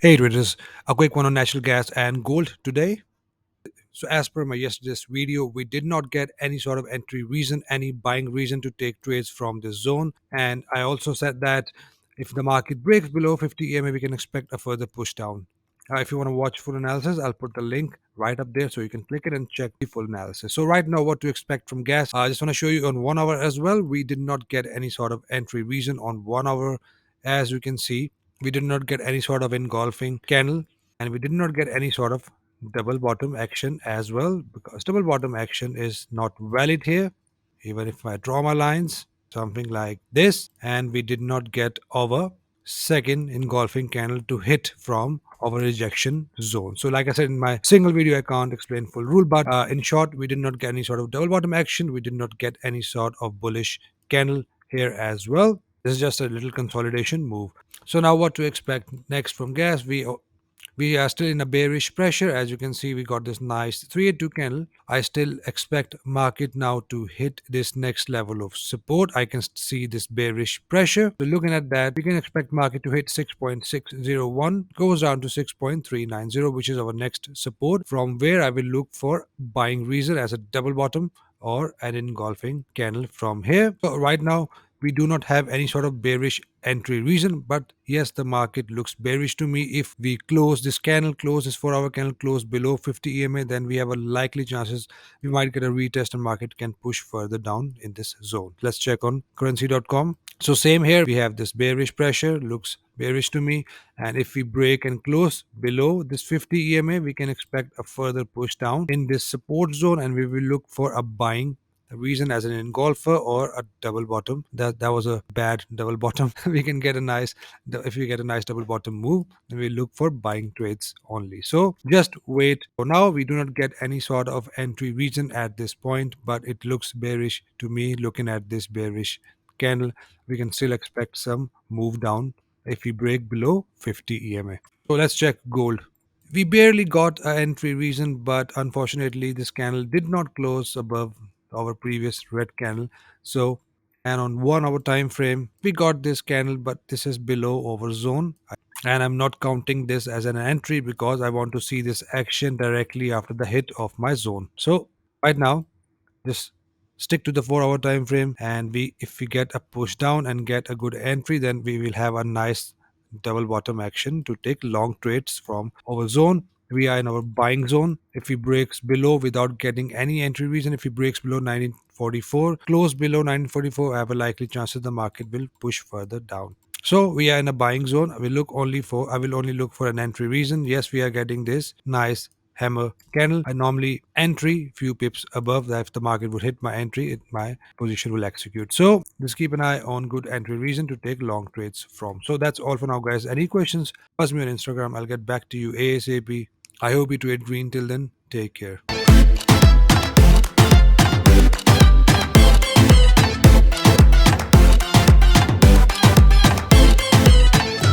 Hey traders, a quick one on natural gas and gold today. So as per my yesterday's video, we did not get any sort of entry reason, any buying reason to take trades from this zone. And I also said that if the market breaks below 50 EMA, we can expect a further push down. If you want to watch full analysis, I'll put the link right up there so you can click it and check the full analysis. So right now, what to expect from gas? I just want to show you on 1 hour as well. We did not get any sort of entry reason on 1 hour. As you can see, we did not get any sort of engulfing candle, and we did not get any sort of double bottom action as well, because double bottom action is not valid here. Even if I draw my lines something like this, and we did not get our second engulfing candle to hit from our rejection zone. So like I said in my single video, I can't explain full rule, but in short, we did not get any sort of double bottom action. We did not get any sort of bullish candle here as well. This is just a little consolidation move. So now what to expect next from gas? We are still in a bearish pressure. As you can see, we got this nice 382 candle. I still expect market now to hit this next level of support. I can see this bearish pressure. So looking at that, we can expect market to hit 6.601, goes down to 6.390, which is our next support, from where I will look for buying reason as a double bottom or an engulfing candle from here. So right now, we do not have any sort of bearish entry reason, but yes, the market looks bearish to me. If we close this candle, close this 4 hour candle, close below 50 EMA, then we have a likely chances we might get a retest and market can push further down in this zone. Let's check on currency.com. So same here, we have this bearish pressure, looks bearish to me, and if we break and close below this 50 EMA, we can expect a further push down in this support zone, and we will look for a buying reason as an engulfer or a double bottom. That was a bad double bottom. We can get a nice, if we get a nice double bottom move, then we look for buying trades only. So just wait. For now, we do not get any sort of entry reason at this point, but it looks bearish to me. Looking at this bearish candle, we can still expect some move down if we break below 50 EMA. So let's check gold. We barely got an entry reason, but unfortunately this candle did not close above our previous red candle. So, and on 1 hour time frame, we got this candle, but this is below our zone, and I'm not counting this as an entry because I want to see this action directly after the hit of my zone. So right now, just stick to the 4 hour time frame, and we if we get a push down and get a good entry, then we will have a nice double bottom action to take long trades from our zone. We are in our buying zone. If he breaks below without getting any entry reason, if he breaks below 1944, close below 1944, I have a likely chance that the market will push further down. So we are in a buying zone. I will only look for an entry reason. Yes, we are getting this nice hammer candle. I normally entry few pips above that. If the market would hit my entry, my position will execute. So just keep an eye on good entry reason to take long trades from. So that's all for now, guys. Any questions, pass me on Instagram. I'll get back to you ASAP. I hope you trade green. Till then, take care.